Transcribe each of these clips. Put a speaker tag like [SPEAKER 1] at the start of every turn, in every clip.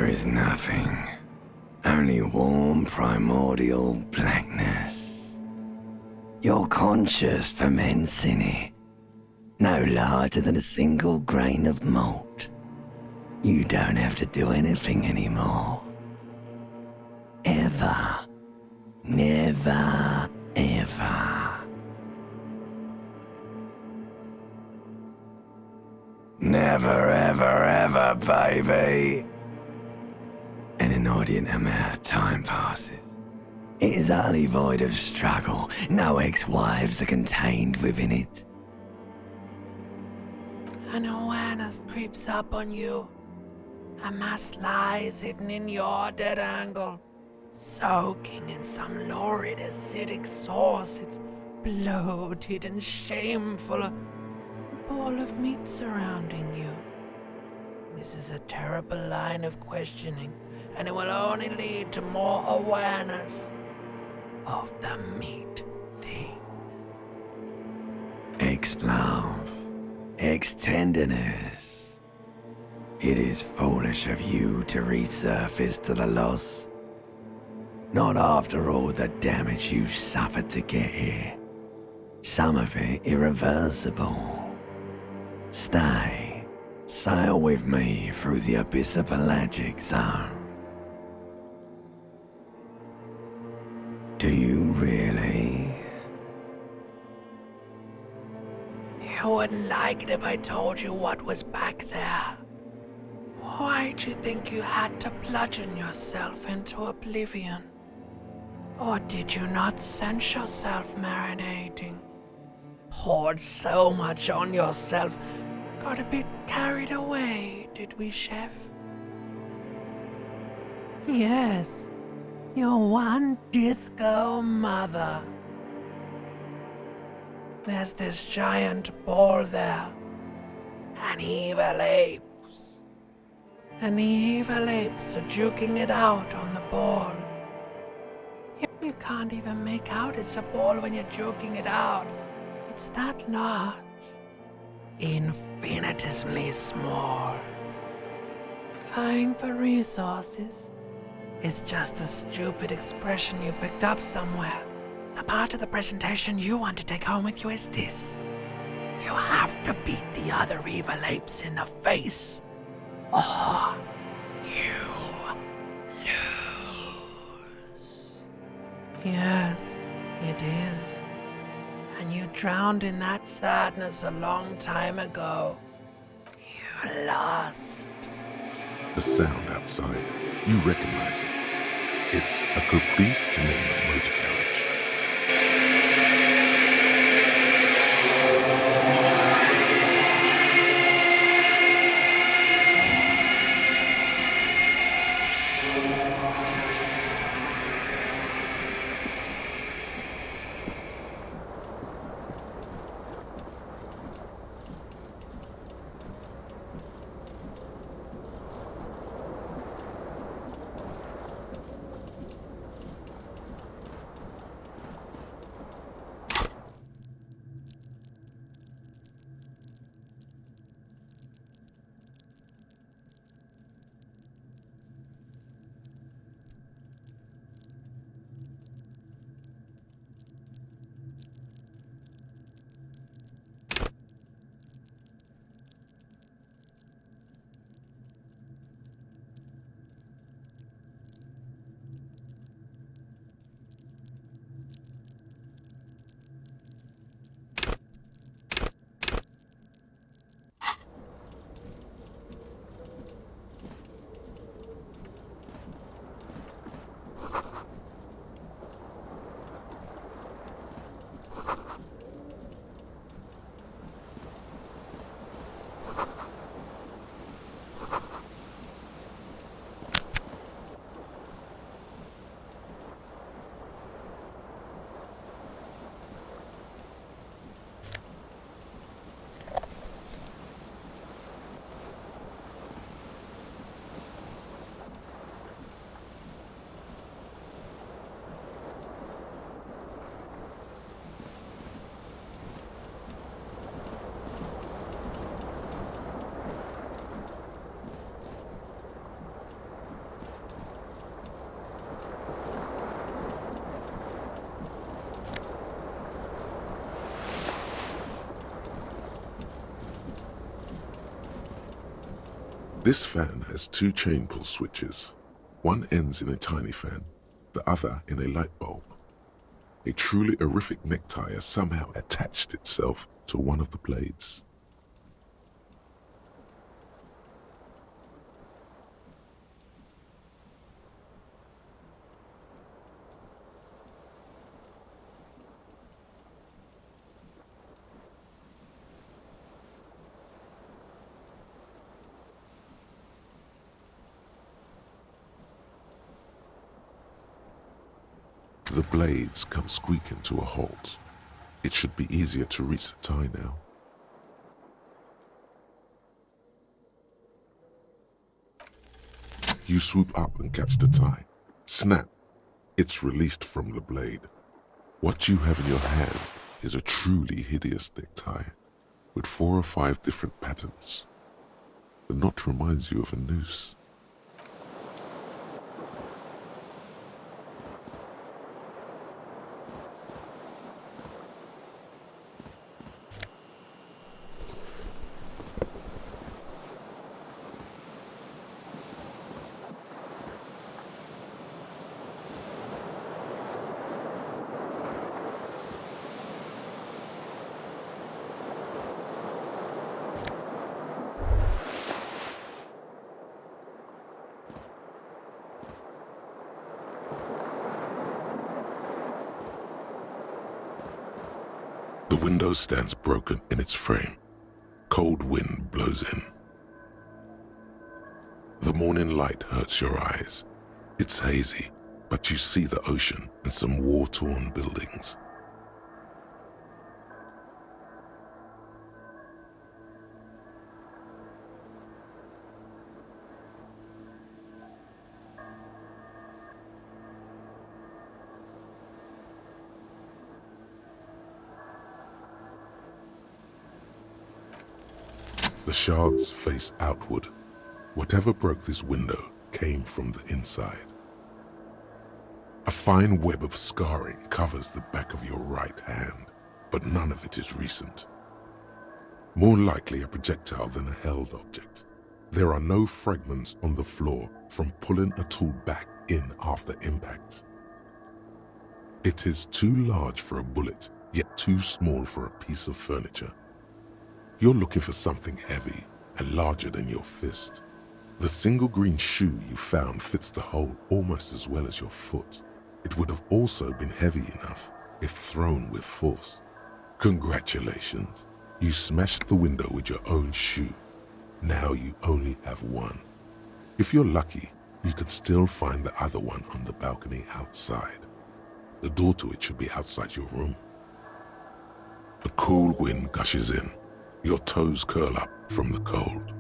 [SPEAKER 1] There is nothing. Only warm primordial blackness. Your conscious ferments in it. No larger than a single grain of malt. You don't have to do anything anymore. Ever. Never, ever. Never, ever, ever, baby. An inordinate amount of time passes. It is utterly void of struggle. No ex-wives are contained within it.
[SPEAKER 2] An awareness creeps up on you. A mass lies hidden in your dead angle, soaking in some lurid acidic sauce. It's bloated and shameful, a ball of meat surrounding you. This is a terrible line of questioning, and it will only lead to more awareness of the meat thing.
[SPEAKER 1] Ex-love, ex-tenderness. It is foolish of you to resurface to the loss. Not after all the damage you suffered to get here. Some of it irreversible. Stay. Sail with me through the abyss of pelagic zone. Do you really?
[SPEAKER 2] You wouldn't like it if I told you what was back there. Why'd you think you had to bludgeon yourself into oblivion? Or did you not sense yourself marinating? Poured so much on yourself, got a bit carried away, did we, Chef? Yes, your one disco mother. There's this giant ball there. An evil apes. And the evil apes are juking it out on the ball. You can't even make out it's a ball when you're juking it out. It's that large. Infinitesimally small. Vying for resources is just a stupid expression you picked up somewhere. The part of the presentation you want to take home with you is this. You have to beat the other evil apes in the face, or you lose. Yes, it is. And you drowned in that sadness a long time ago. You lost.
[SPEAKER 3] The sound outside, you recognize it. It's a Caprice Canadian motor carriage. This fan has two chain pull switches. One ends in a tiny fan, the other in a light bulb. A truly horrific necktie has somehow attached itself to one of the blades. The blades come squeaking to a halt. It should be easier to reach the tie now. You swoop up and catch the tie. Snap! It's released from the blade. What you have in your hand is a truly hideous necktie, with 4 or 5 different patterns. The knot reminds you of a noose. The window stands broken in its frame. Cold wind blows in. The morning light hurts your eyes. It's hazy, but you see the ocean and some war-torn buildings. The shards face outward. Whatever broke this window came from the inside. A fine web of scarring covers the back of your right hand, but none of it is recent. More likely a projectile than a held object. There are no fragments on the floor from pulling a tool back in after impact. It is too large for a bullet, yet too small for a piece of furniture. You're looking for something heavy and larger than your fist. The single green shoe you found fits the hole almost as well as your foot. It would have also been heavy enough if thrown with force. Congratulations, you smashed the window with your own shoe. Now you only have one. If you're lucky, you could still find the other one on the balcony outside. The door to it should be outside your room. A cool wind gushes in. Your toes curl up from the cold.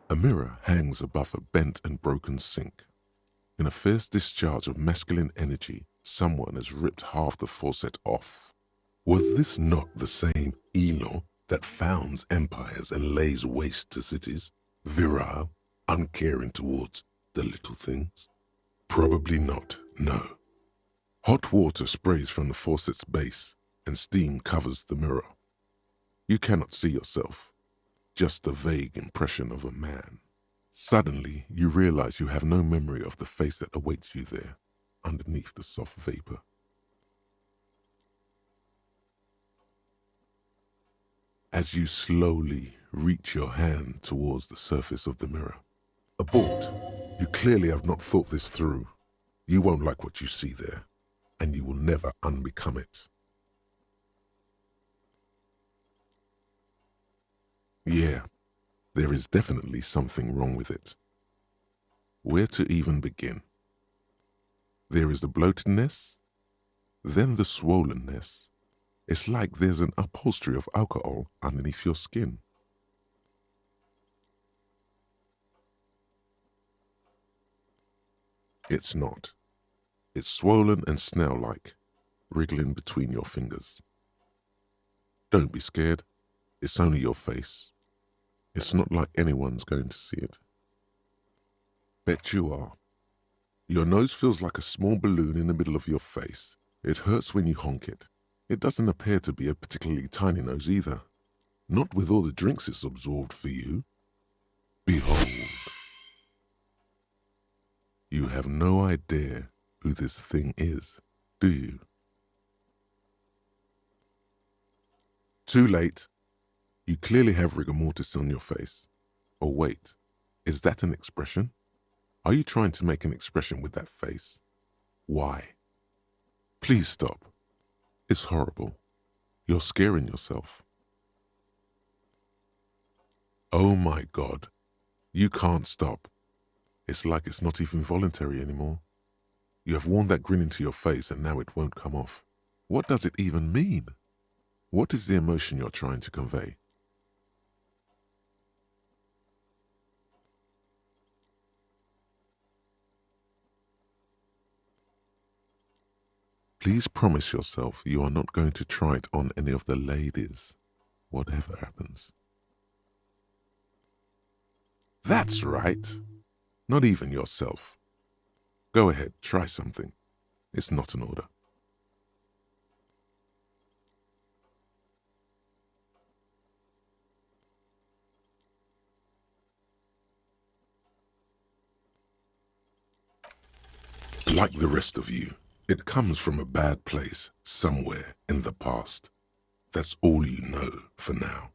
[SPEAKER 3] A mirror hangs above a bent and broken sink. In a fierce discharge of masculine energy, someone has ripped half the faucet off. Was this not the same Elo that founds empires and lays waste to cities? Virile, uncaring towards the little things? Probably not, no. Hot water sprays from the faucet's base, and steam covers the mirror. You cannot see yourself, just a vague impression of a man. Suddenly, you realize you have no memory of the face that awaits you there, underneath the soft vapor. As you slowly reach your hand towards the surface of the mirror. Abort. You clearly have not thought this through. You won't like what you see there, and you will never unbecome it. Yeah. There is definitely something wrong with it. Where to even begin? There is the bloatedness, then the swollenness. It's like there's an upholstery of alcohol underneath your skin. It's not. It's swollen and snail-like, wriggling between your fingers. Don't be scared. It's only your face. It's not like anyone's going to see it. Bet you are. Your nose feels like a small balloon in the middle of your face. It hurts when you honk it. It doesn't appear to be a particularly tiny nose either. Not with all the drinks it's absorbed for you. Behold. You have no idea who this thing is, do you? Too late. You clearly have rigor mortis on your face. Oh wait, is that an expression? Are you trying to make an expression with that face? Why? Please stop. It's horrible. You're scaring yourself. Oh my God. You can't stop. It's like it's not even voluntary anymore. You have worn that grin into your face and now it won't come off. What does it even mean? What is the emotion you're trying to convey? Please promise yourself you are not going to try it on any of the ladies, whatever happens. That's right. Not even yourself. Go ahead, try something. It's not an order. Like the rest of you, it comes from a bad place somewhere in the past. That's all you know for now.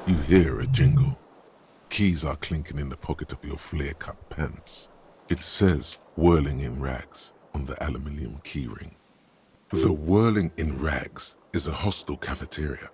[SPEAKER 3] You hear a jingle. Keys are clinking in the pocket of your flare-cut pants. It says whirling in rags on the aluminium keyring. The Whirling in Rags is a hostel cafeteria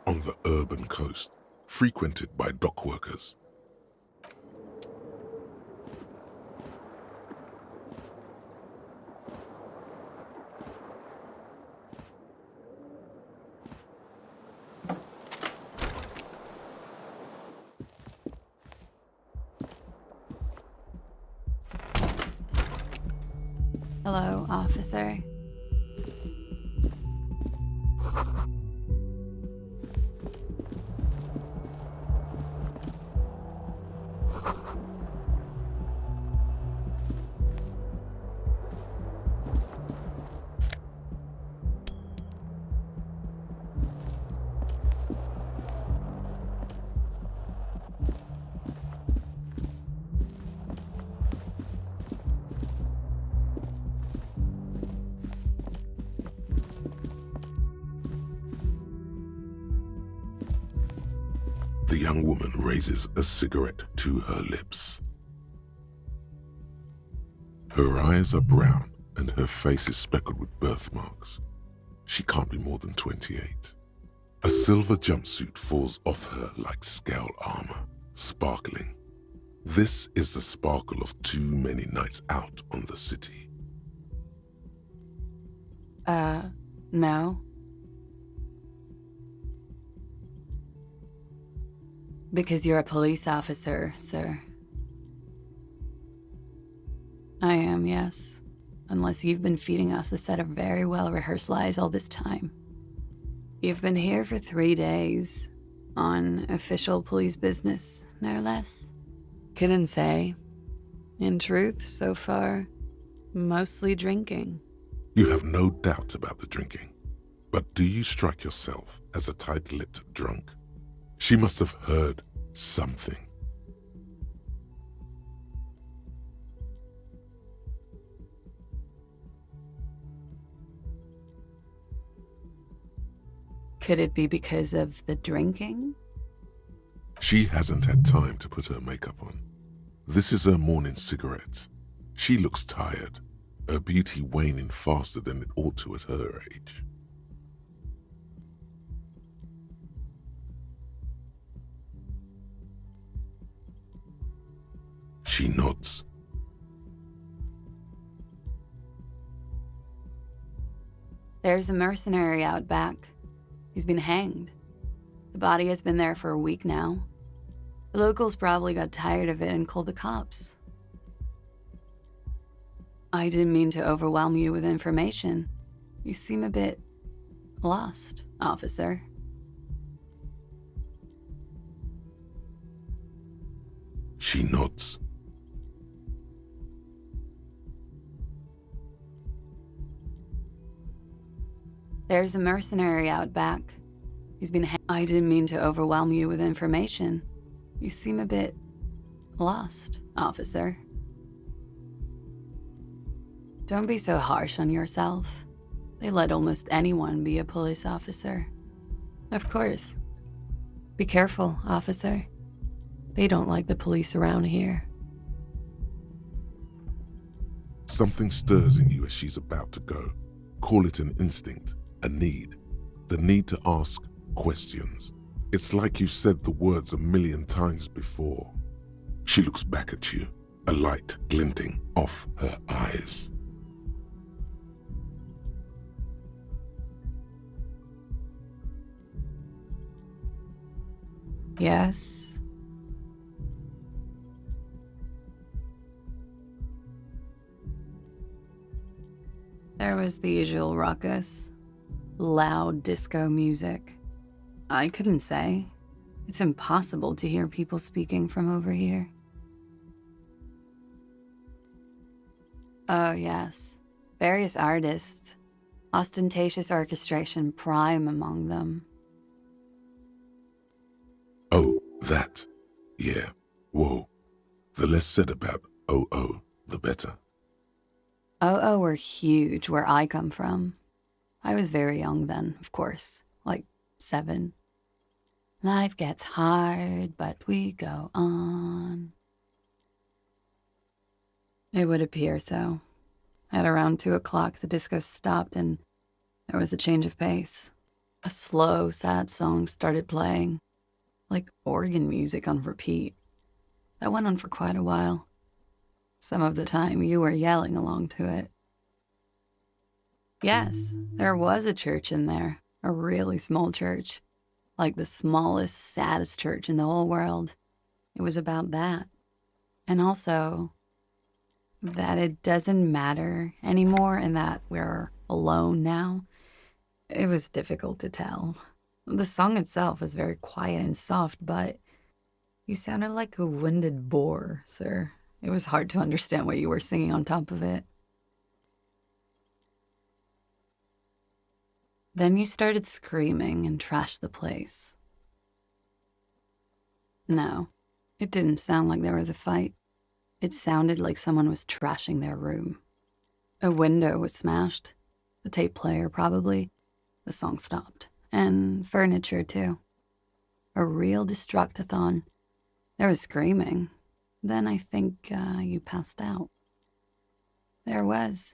[SPEAKER 3] on the urban coast, frequented by dock workers.
[SPEAKER 4] Hello, officer.
[SPEAKER 3] The young woman raises a cigarette to her lips. Her eyes are brown and her face is speckled with birthmarks. She can't be more than 28. A silver jumpsuit falls off her like scale armor, sparkling. This is the sparkle of too many nights out on the city.
[SPEAKER 4] No. Because you're a police officer, sir. I am, yes. Unless you've been feeding us a set of very well-rehearsed lies all this time. You've been here for 3 days, on official police business, no less. Couldn't say. In truth, so far, mostly drinking.
[SPEAKER 3] You have no doubt about the drinking, but do you strike yourself as a tight-lipped drunk? She must have heard something.
[SPEAKER 4] Could it be because of the drinking?
[SPEAKER 3] She hasn't had time to put her makeup on. This is her morning cigarette. She looks tired, her beauty waning faster than it ought to at her age. She nods.
[SPEAKER 4] There's a mercenary out back. He's been hanged. The body has been there for a week now. The locals probably got tired of it and called the cops. I didn't mean to overwhelm you with information. You seem a bit lost, officer.
[SPEAKER 3] She nods.
[SPEAKER 4] There's a mercenary out back. He's been I didn't mean to overwhelm you with information. You seem a bit lost, officer. Don't be so harsh on yourself. They let almost anyone be a police officer. Of course. Be careful, officer. They don't like the police around here.
[SPEAKER 3] Something stirs in you as she's about to go. Call it an instinct, a need. The need to ask questions. It's like you've said the words 1,000,000 times before. She looks back at you, a light glinting off her eyes.
[SPEAKER 4] Yes. There was the usual ruckus. Loud disco music. I couldn't say. It's impossible to hear people speaking from over here. Oh, yes. Various artists. Ostentatious orchestration prime among them.
[SPEAKER 3] Oh, that. Yeah. Whoa. The less said about OO, the better.
[SPEAKER 4] OO were huge where I come from. I was very young then, of course. Like 7. Life gets hard, but we go on. It would appear so. At around 2 o'clock, the disco stopped and there was a change of pace. A slow, sad song started playing, like organ music on repeat. That went on for quite a while. Some of the time, you were yelling along to it. Yes, there was a church in there, a really small church, like the smallest, saddest church in the whole world. It was about that. And also, that it doesn't matter anymore and that we're alone now. It was difficult to tell. The song itself was very quiet and soft, but you sounded like a winded boar, sir. It was hard to understand what you were singing on top of it. Then you started screaming and trashed the place. No, it didn't sound like there was a fight. It sounded like someone was trashing their room. A window was smashed. The tape player, probably. The song stopped. And furniture, too. A real destructathon. There was screaming. Then I think you passed out. There was.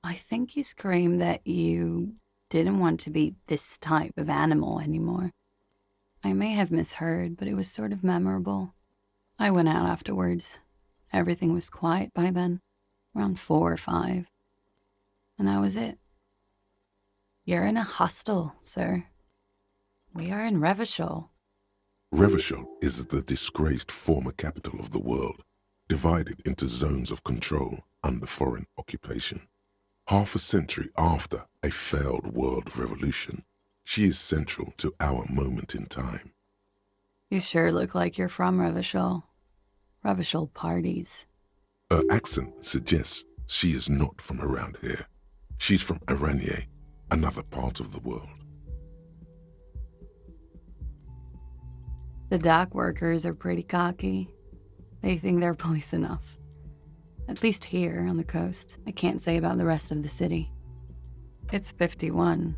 [SPEAKER 4] I think you screamed that you didn't want to be this type of animal anymore. I may have misheard, but it was sort of memorable. I went out afterwards. Everything was quiet by then, around 4 or 5. And that was it. You're in a hostel, sir. We are in Revachol.
[SPEAKER 3] Revachol is the disgraced former capital of the world, divided into zones of control under foreign occupation. Half a century after a failed world revolution, she is central to our moment in time.
[SPEAKER 4] You sure look like you're from Revachol. Revachol parties.
[SPEAKER 3] Her accent suggests she is not from around here. She's from Aranye, another part of the world.
[SPEAKER 4] The dock workers are pretty cocky. They think they're police enough. At least here on the coast. I can't say about the rest of the city. It's 51.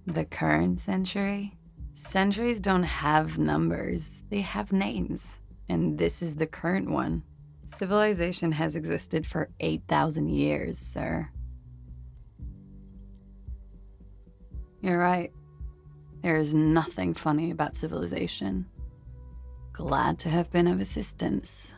[SPEAKER 4] The current century? Centuries don't have numbers. They have names. And this is the current one. Civilization has existed for 8,000 years, sir. You're right. There is nothing funny about civilization. Glad to have been of assistance.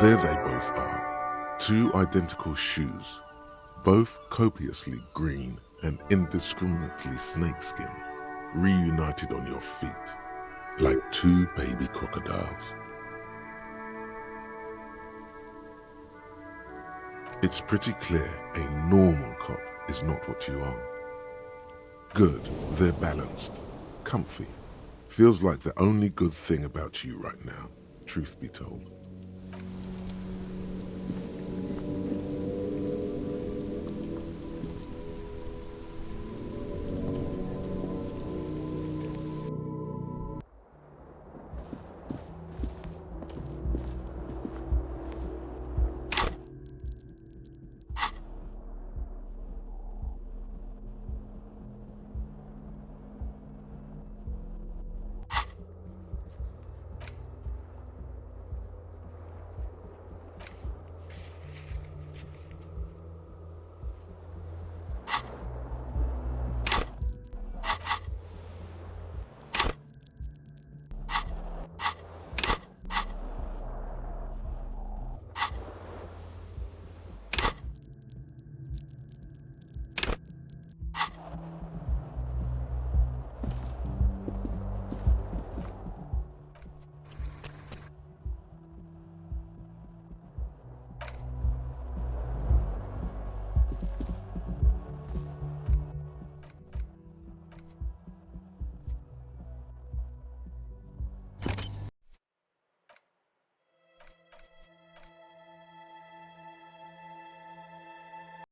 [SPEAKER 3] There they both are, two identical shoes, both copiously green and indiscriminately snakeskin, reunited on your feet, like two baby crocodiles. It's pretty clear a normal cop is not what you are. Good, they're balanced, comfy. Feels like the only good thing about you right now, truth be told.